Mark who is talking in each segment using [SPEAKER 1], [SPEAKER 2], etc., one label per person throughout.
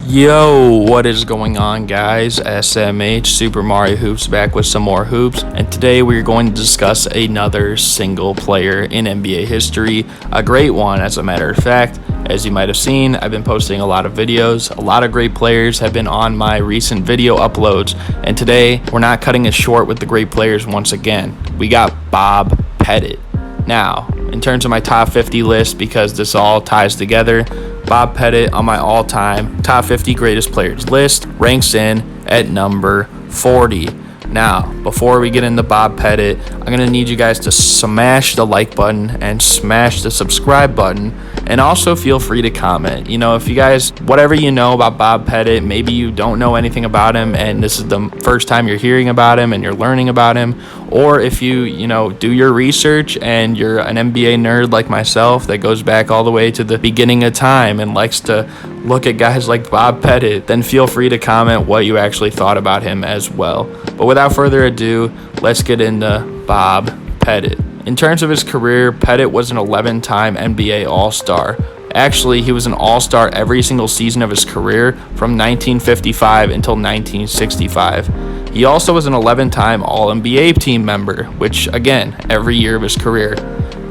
[SPEAKER 1] Yo, what is going on, guys? SMH Super Mario Hoops back with some more hoops, and today we're going to discuss another single player in NBA history, a great one as a matter of fact. As you might have seen, I've been posting a lot of videos. A lot of great players have been on my recent video uploads, and today we're not cutting it short with the great players once again. We got Bob Pettit. Now, in terms of my top 50 list, because this all ties together, Bob Pettit on my all-time top 50 greatest players list ranks in at number 40. Now, before we get into Bob Pettit, I'm going to need you guys to smash the like button and smash the subscribe button, and also feel free to comment. You know, if you guys, whatever you know about Bob Pettit, maybe you don't know anything about him and this is the first time you're hearing about him and you're learning about him, or if you do your research and you're an NBA nerd like myself that goes back all the way to the beginning of time and likes to look at guys like Bob Pettit, then feel free to comment what you actually thought about him as well. But without further ado, let's get into Bob Pettit. In terms of his career, Pettit was an 11-time NBA All-Star. Actually, he was an All-Star every single season of his career from 1955 until 1965. He also was an 11-time All-NBA team member, which, again, every year of his career.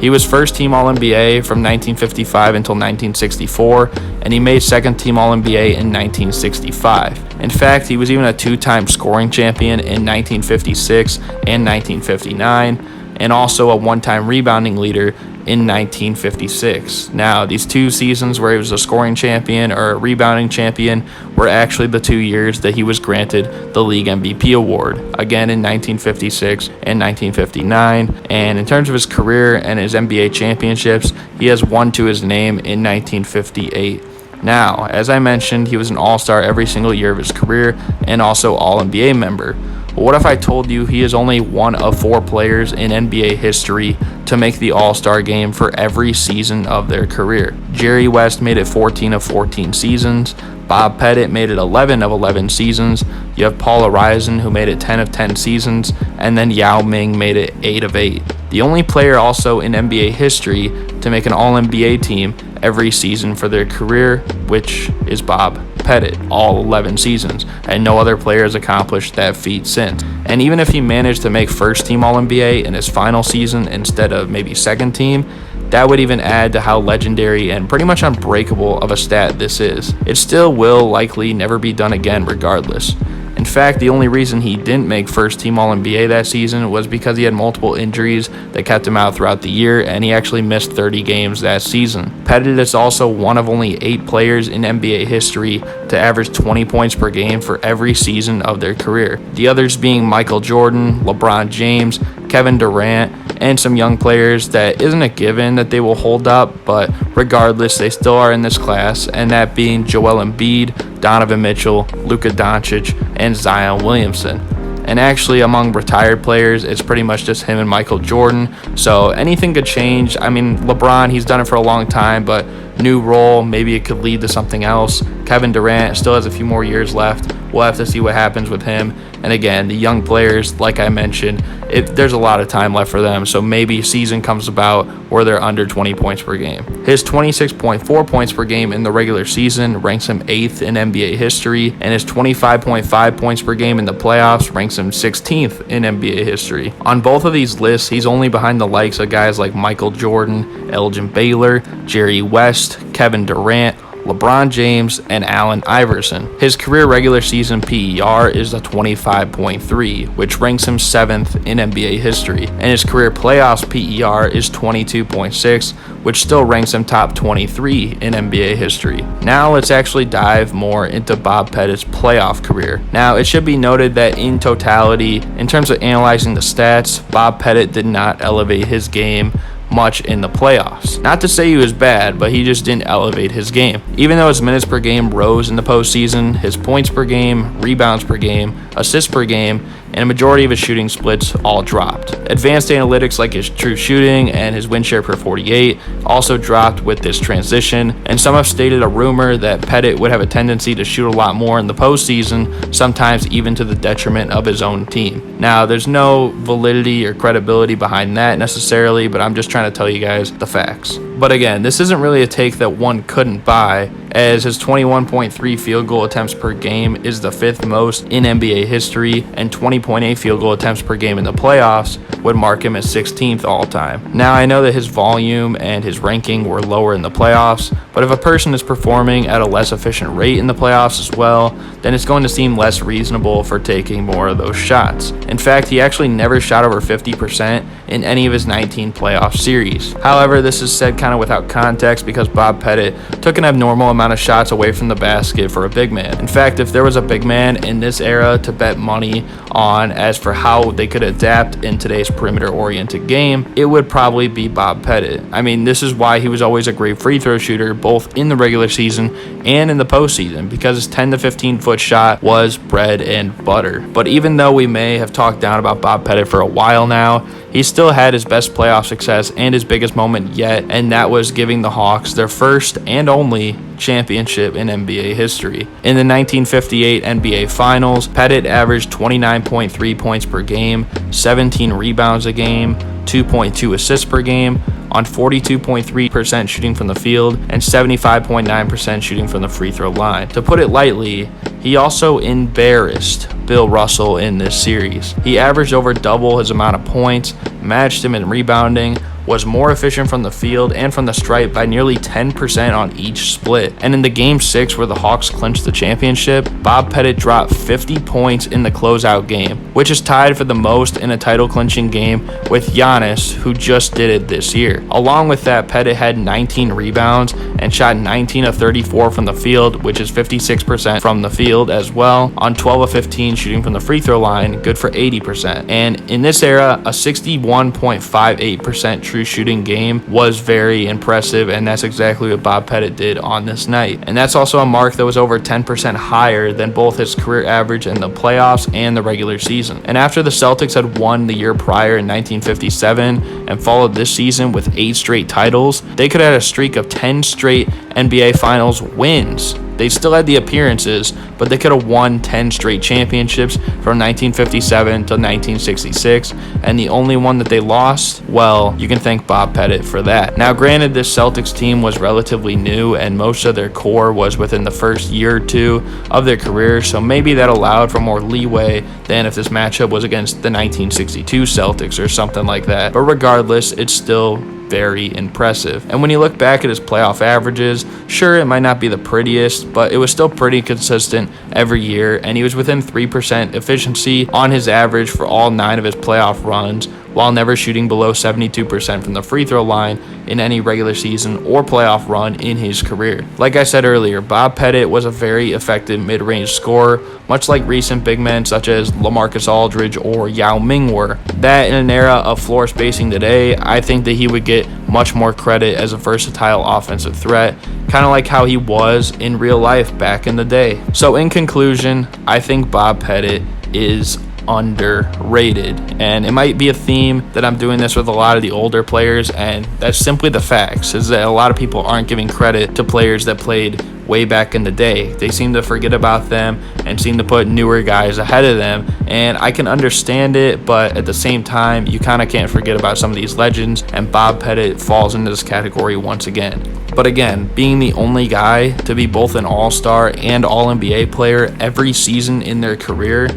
[SPEAKER 1] He was first-team All-NBA from 1955 until 1964, and he made second-team All-NBA in 1965. In fact, he was even a two-time scoring champion in 1956 and 1959, and also a one-time rebounding leader in 1956. Now, these two seasons where he was a scoring champion or a rebounding champion were actually the 2 years that he was granted the League MVP award, again in 1956 and 1959. And in terms of his career and his NBA championships, he has one to his name in 1958. Now, as I mentioned, he was an All-Star every single year of his career and also All-NBA member. But what if I told you he is only one of 4 players in NBA history to make the All-Star game for every season of their career? Jerry West made it 14 of 14 seasons. Bob Pettit made it 11 of 11 seasons. You have Paul Arizin, who made it 10 of 10 seasons, and then Yao Ming made it 8 of 8. The only player also in NBA history to make an All-NBA team every season for their career, which is Bob Pettit, all 11 seasons, and no other player has accomplished that feat since. And even if he managed to make first team All-NBA in his final season instead of maybe second team, that would even add to how legendary and pretty much unbreakable of a stat this is. It still will likely never be done again regardless. In fact, the only reason he didn't make first-team All-NBA that season was because he had multiple injuries that kept him out throughout the year, and he actually missed 30 games that season. Pettit is also one of only 8 players in NBA history to average 20 points per game for every season of their career. The others being Michael Jordan, LeBron James, Kevin Durant, and some young players that isn't a given that they will hold up, but regardless, they still are in this class, and that being Joel Embiid, Donovan Mitchell, Luka Doncic, and Zion Williamson. And actually, among retired players, it's pretty much just him and Michael Jordan, so anything could change. I mean, LeBron, he's done it for a long time, but new role, maybe it could lead to something else. Kevin Durant still has a few more years left. We'll have to see what happens with him. And again, the young players, like I mentioned, there's a lot of time left for them, so maybe a season comes about where they're under 20 points per game. His 26.4 points per game in the regular season ranks him 8th in NBA history, and his 25.5 points per game in the playoffs ranks him 16th in NBA history. On both of these lists, he's only behind the likes of guys like Michael Jordan, Elgin Baylor, Jerry West, Kevin Durant, LeBron James, and Allen Iverson. His career regular season PER is a 25.3, which ranks him 7th in NBA history, and his career playoffs PER is 22.6, which still ranks him top 23 in NBA history. Now let's actually dive more into Bob Pettit's playoff career. Now, it should be noted that in totality, in terms of analyzing the stats, Bob Pettit did not elevate his game much in the playoffs. Not to say he was bad, but he just didn't elevate his game. Even though his minutes per game rose in the postseason, his points per game, rebounds per game, assists per game, and a majority of his shooting splits all dropped. Advanced analytics like his true shooting and his win share per 48 also dropped with this transition, and some have stated a rumor that Pettit would have a tendency to shoot a lot more in the postseason, sometimes even to the detriment of his own team. Now, there's no validity or credibility behind that necessarily, but I'm just trying to tell you guys the facts. But again, this isn't really a take that one couldn't buy, as his 21.3 field goal attempts per game is the 5th most in NBA history, and 20.8 field goal attempts per game in the playoffs would mark him as 16th all time. Now, I know that his volume and his ranking were lower in the playoffs, but if a person is performing at a less efficient rate in the playoffs as well, then it's going to seem less reasonable for taking more of those shots. In fact, he actually never shot over 50% in any of his 19 playoff series. However, this is said kind of without context because Bob Pettit took an abnormal amount of shots away from the basket for a big man. In fact, if there was a big man in this era to bet money on as for how they could adapt in today's perimeter-oriented game, it would probably be Bob Pettit. I mean, this is why he was always a great free throw shooter both in the regular season and in the postseason, because his 10 to 15 foot shot was bread and butter. But even though we may have talked down about Bob Pettit for a while now, he still had his best playoff success and his biggest moment yet, and that was giving the Hawks their first and only championship in NBA history. In the 1958 NBA Finals, Pettit averaged 29.3 points per game, 17 rebounds a game, 2.2 assists per game, on 42.3% shooting from the field and 75.9% shooting from the free throw line. To put it lightly, he also embarrassed Bill Russell in this series. He averaged over double his amount of points, matched him in rebounding, was more efficient from the field and from the stripe by nearly 10% on each split. And in the Game 6 where the Hawks clinched the championship, Bob Pettit dropped 50 points in the closeout game, which is tied for the most in a title-clinching game with Giannis, who just did it this year. Along with that, Pettit had 19 rebounds and shot 19 of 34 from the field, which is 56% from the field as well, on 12 of 15 shooting from the free throw line, good for 80%. And in this era, a 61.58% true shooting game was very impressive, and that's exactly what Bob Pettit did on this night. And that's also a mark that was over 10% higher than both his career average in the playoffs and the regular season. And after the Celtics had won the year prior in 1957 and followed this season with 8 straight titles, they could have had a streak of 10 straight NBA Finals wins. They still had the appearances, but they could have won 10 straight championships from 1957 to 1966, and the only one that they lost, well, you can thank Bob Pettit for that. Now, granted, this Celtics team was relatively new, and most of their core was within the first year or two of their career, so maybe that allowed for more leeway than if this matchup was against the 1962 Celtics or something like that. But regardless, it's still very impressive. And when you look back at his playoff averages, sure, it might not be the prettiest, but it was still pretty consistent every year, and he was within 3% efficiency on his average for all 9 of his playoff runs, while never shooting below 72% from the free throw line in any regular season or playoff run in his career. Like I said earlier, Bob Pettit was a very effective mid-range scorer, much like recent big men such as LaMarcus Aldridge or Yao Ming were. That in an era of floor spacing today, I think that he would get much more credit as a versatile offensive threat, kind of like how he was in real life back in the day. So in conclusion, I think Bob Pettit is underrated, and it might be a theme that I'm doing this with a lot of the older players, and that's simply the facts, is that a lot of people aren't giving credit to players that played way back in the day. They seem to forget about them and seem to put newer guys ahead of them, and I can understand it, but at the same time, you kind of can't forget about some of these legends, and Bob Pettit falls into this category once again. But again, being the only guy to be both an all-star and all-NBA player every season in their career,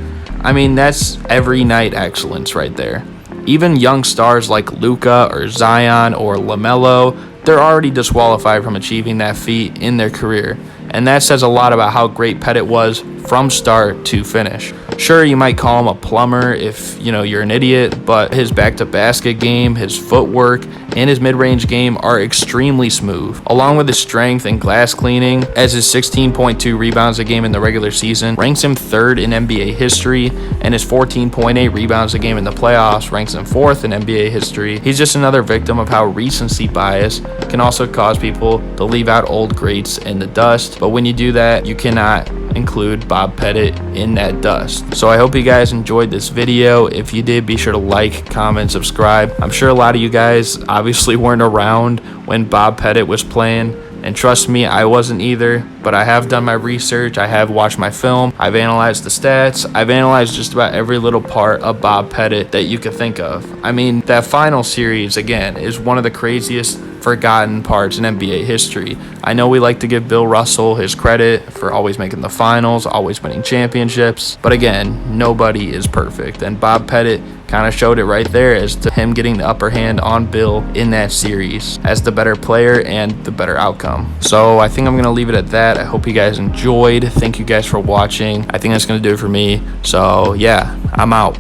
[SPEAKER 1] I mean, that's every night excellence right there. Even young stars like Luka or Zion or LaMelo, they're already disqualified from achieving that feat in their career. And that says a lot about how great Pettit was from start to finish. Sure, you might call him a plumber if, you're an idiot, but his back-to-basket game, his footwork, and his mid-range game are extremely smooth. Along with his strength and glass cleaning, as his 16.2 rebounds a game in the regular season ranks him 3rd in NBA history, and his 14.8 rebounds a game in the playoffs ranks him 4th in NBA history. He's just another victim of how recency bias can also cause people to leave out old greats in the dust, but when you do that, you cannot include Bob Pettit in that dust. So I hope you guys enjoyed this video. If you did, be sure to like, comment, subscribe. I'm sure a lot of you guys obviously weren't around when Bob Pettit was playing, and trust me, I wasn't either, but I have done my research, I have watched my film, I've analyzed the stats, I've analyzed just about every little part of Bob Pettit that you could think of. I mean, that final series, again, is one of the craziest forgotten parts in NBA history. I know we like to give Bill Russell his credit for always making the finals, always winning championships, but again, nobody is perfect, and Bob Pettit kind of showed it right there as to him getting the upper hand on Bill in that series as the better player and the better outcome. So I think I'm going to leave it at that. I hope you guys enjoyed. Thank you guys for watching. I think that's going to do it for me. So yeah, I'm out.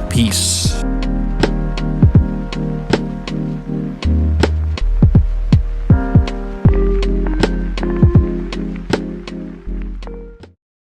[SPEAKER 1] Peace.